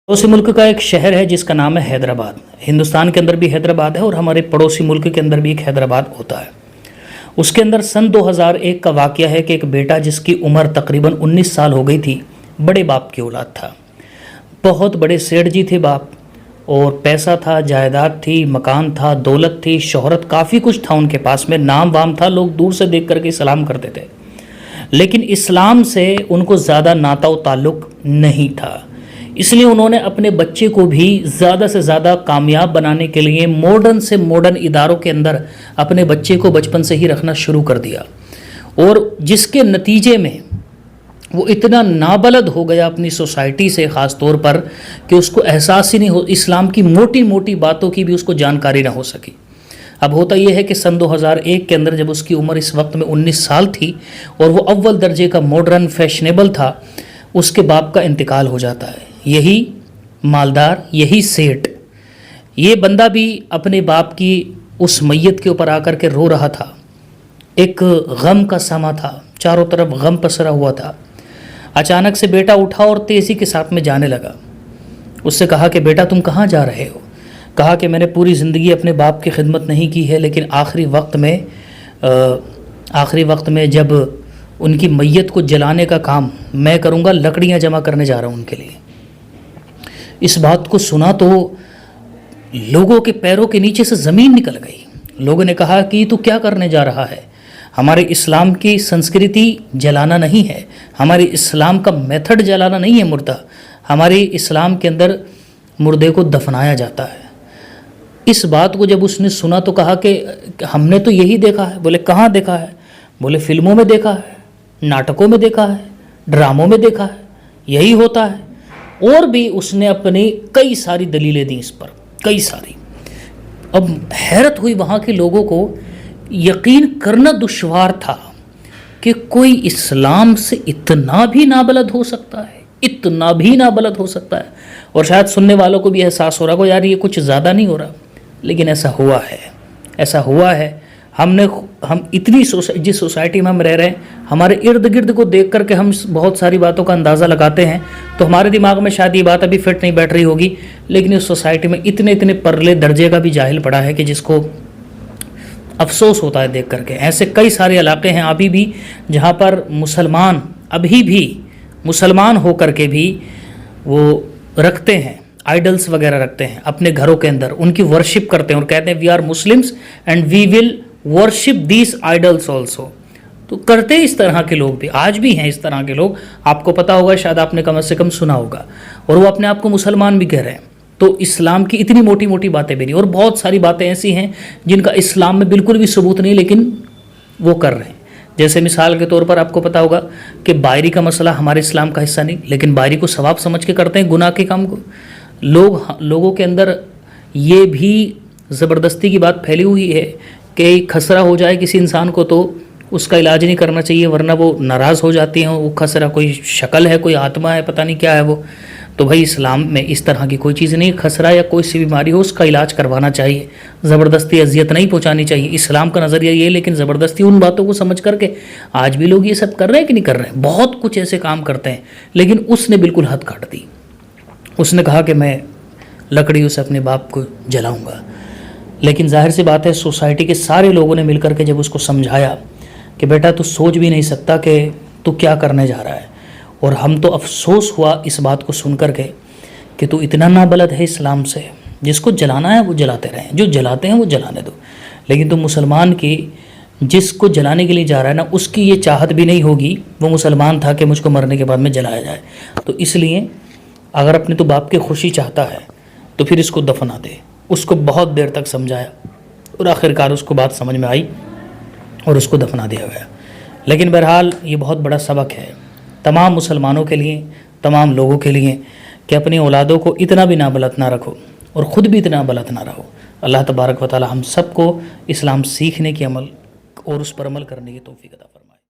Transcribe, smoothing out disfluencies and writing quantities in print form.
पड़ोसी मुल्क का एक शहर है जिसका नाम है हैदराबाद। हिंदुस्तान के अंदर भी हैदराबाद है और हमारे पड़ोसी मुल्क के अंदर भी एक हैदराबाद होता है। उसके अंदर सन 2001 का वाक़या है कि एक बेटा जिसकी उम्र तकरीबन 19 साल हो गई थी, बड़े बाप की औलाद था, बहुत बड़े सेठ जी थे बाप, और पैसा था, जायदाद थी, मकान था, दौलत थी, शोहरत, काफ़ी कुछ था उनके पास में, नाम वाम था, लोग दूर से देख करके सलाम करते थे। लेकिन इस्लाम से उनको ज़्यादा नाता व ताल्लुक़ नहीं था। इसलिए उन्होंने अपने बच्चे को भी ज़्यादा से ज़्यादा कामयाब बनाने के लिए मॉडर्न से मॉडर्न इदारों के अंदर अपने बच्चे को बचपन से ही रखना शुरू कर दिया, और जिसके नतीजे में वो इतना नाबलद हो गया अपनी सोसाइटी से, ख़ास तौर पर कि उसको एहसास ही नहीं हो, इस्लाम की मोटी मोटी बातों की भी उसको जानकारी ना हो सकी। अब होता यह है कि सन 2001 के अंदर जब उसकी उम्र इस वक्त में 19 साल थी और वो अव्वल दर्जे का मॉडर्न फैशनेबल था, उसके बाप का इंतकाल हो जाता है। यही मालदार, यही सेठ, ये बंदा भी अपने बाप की उस मैयत के ऊपर आकर के रो रहा था। एक गम का समा था, चारों तरफ गम पसरा हुआ था। अचानक से बेटा उठा और तेज़ी के साथ में जाने लगा। उससे कहा कि बेटा तुम कहाँ जा रहे हो? कहा कि मैंने पूरी ज़िंदगी अपने बाप की खिदमत नहीं की है, लेकिन आखिरी वक्त में जब उनकी मैयत को जलाने का काम मैं करूँगा, लकड़ियाँ जमा करने जा रहा हूँ उनके लिए। इस बात को सुना तो लोगों के पैरों के नीचे से ज़मीन निकल गई। लोगों ने कहा कि तू क्या करने जा रहा है? हमारे इस्लाम की संस्कृति जलाना नहीं है, हमारे इस्लाम का मेथड जलाना नहीं है मुर्दा। हमारे इस्लाम के अंदर मुर्दे को दफनाया जाता है। इस बात को जब उसने सुना तो कहा कि हमने तो यही देखा है। बोले कहाँ देखा है? बोले फिल्मों में देखा है, नाटकों में देखा है, ड्रामों में देखा है, यही होता है। और भी उसने अपनी कई सारी दलीलें दी इस पर, कई सारी। अब हैरत हुई वहाँ के लोगों को, यकीन करना दुश्वार था कि कोई इस्लाम से इतना भी नाबलद हो सकता है, इतना भी नाबलद हो सकता है। और शायद सुनने वालों को भी एहसास हो रहा हो यार ये कुछ ज़्यादा नहीं हो रहा, लेकिन ऐसा हुआ है, ऐसा हुआ है। हम इतनी जिस सोसाइटी में हम रह रहे हैं, हमारे इर्द गिर्द को देख करके हम बहुत सारी बातों का अंदाज़ा लगाते हैं, तो हमारे दिमाग में शायद ये बात अभी फिट नहीं बैठ रही होगी, लेकिन इस सोसाइटी में इतने इतने परले दर्जे का भी जाहिल पड़ा है कि जिसको अफसोस होता है देख करके। ऐसे कई सारे इलाके हैं अभी भी जहाँ पर मुसलमान अभी भी मुसलमान होकर के भी वो रखते हैं, आइडल्स वगैरह रखते हैं अपने घरों के अंदर, उनकी वर्शिप करते हैं और कहते हैं we are Muslims and we will worship these idols also. तो करते इस तरह के लोग भी आज भी हैं, इस तरह के लोग आपको पता होगा, शायद आपने कम से कम सुना होगा, और वो अपने आप को मुसलमान भी कह रहे हैं। तो इस्लाम की इतनी मोटी मोटी बातें भी नहीं, और बहुत सारी बातें ऐसी हैं जिनका इस्लाम में बिल्कुल भी सबूत नहीं, लेकिन वो कर रहे हैं। जैसे मिसाल के तौर पर आपको पता होगा कि बायरी का मसला हमारे इस्लाम का हिस्सा नहीं, लेकिन बायरी को सवाब समझ के करते हैं गुनाह के काम को। लोगों के अंदर ये भी ज़बरदस्ती की बात फैली हुई है कि खसरा हो जाए किसी इंसान को तो उसका इलाज नहीं करना चाहिए, वरना वो नाराज़ हो जाती हैं। वो खसरा कोई शक्ल है, कोई आत्मा है, पता नहीं क्या है वो। तो भाई इस्लाम में इस तरह की कोई चीज़ नहीं। खसरा या कोई सी बीमारी हो उसका इलाज करवाना चाहिए, ज़बरदस्ती अजियत नहीं पहुंचानी चाहिए। इस्लाम का नज़रिया ये, लेकिन ज़बरदस्ती उन बातों को समझ करके आज भी लोग ये सब कर रहे हैं कि नहीं कर रहे हैं। बहुत कुछ ऐसे काम करते हैं, लेकिन उसने बिल्कुल हद काट दी। उसने कहा कि मैं लकड़ियों से अपने बाप को जलाऊंगा। लेकिन जाहिर सी बात है सोसाइटी के सारे लोगों ने मिलकर के जब उसको समझाया कि बेटा तू सोच भी नहीं सकता कि तू क्या करने जा रहा है, और हम तो अफसोस हुआ इस बात को सुन कर के कि तू इतना नाबलद है इस्लाम से। जिसको जलाना है वो जलाते रहें, जो जलाते हैं वो जलाने दो, लेकिन तू मुसलमान की जिसको जलाने के लिए जा रहा है ना, उसकी ये चाहत भी नहीं होगी, वो मुसलमान था कि मुझको मरने के बाद में जलाया जाए। तो इसलिए अगर अपने तो बाप की खुशी चाहता है तो फिर इसको दफना दे। उसको बहुत देर तक समझाया और आखिरकार उसको बात समझ में आई और उसको दफना दिया गया। लेकिन बहरहाल ये बहुत बड़ा सबक है तमाम मुसलमानों के लिए, तमाम लोगों के लिए, कि अपनी औलादों को इतना भी नाबलद ना रखो और ख़ुद भी इतना बलद ना रहो। अल्लाह तबारक व तआला हम सबको इस्लाम सीखने की अमल और उस पर अमल करने की तौफीक अता फरमाए।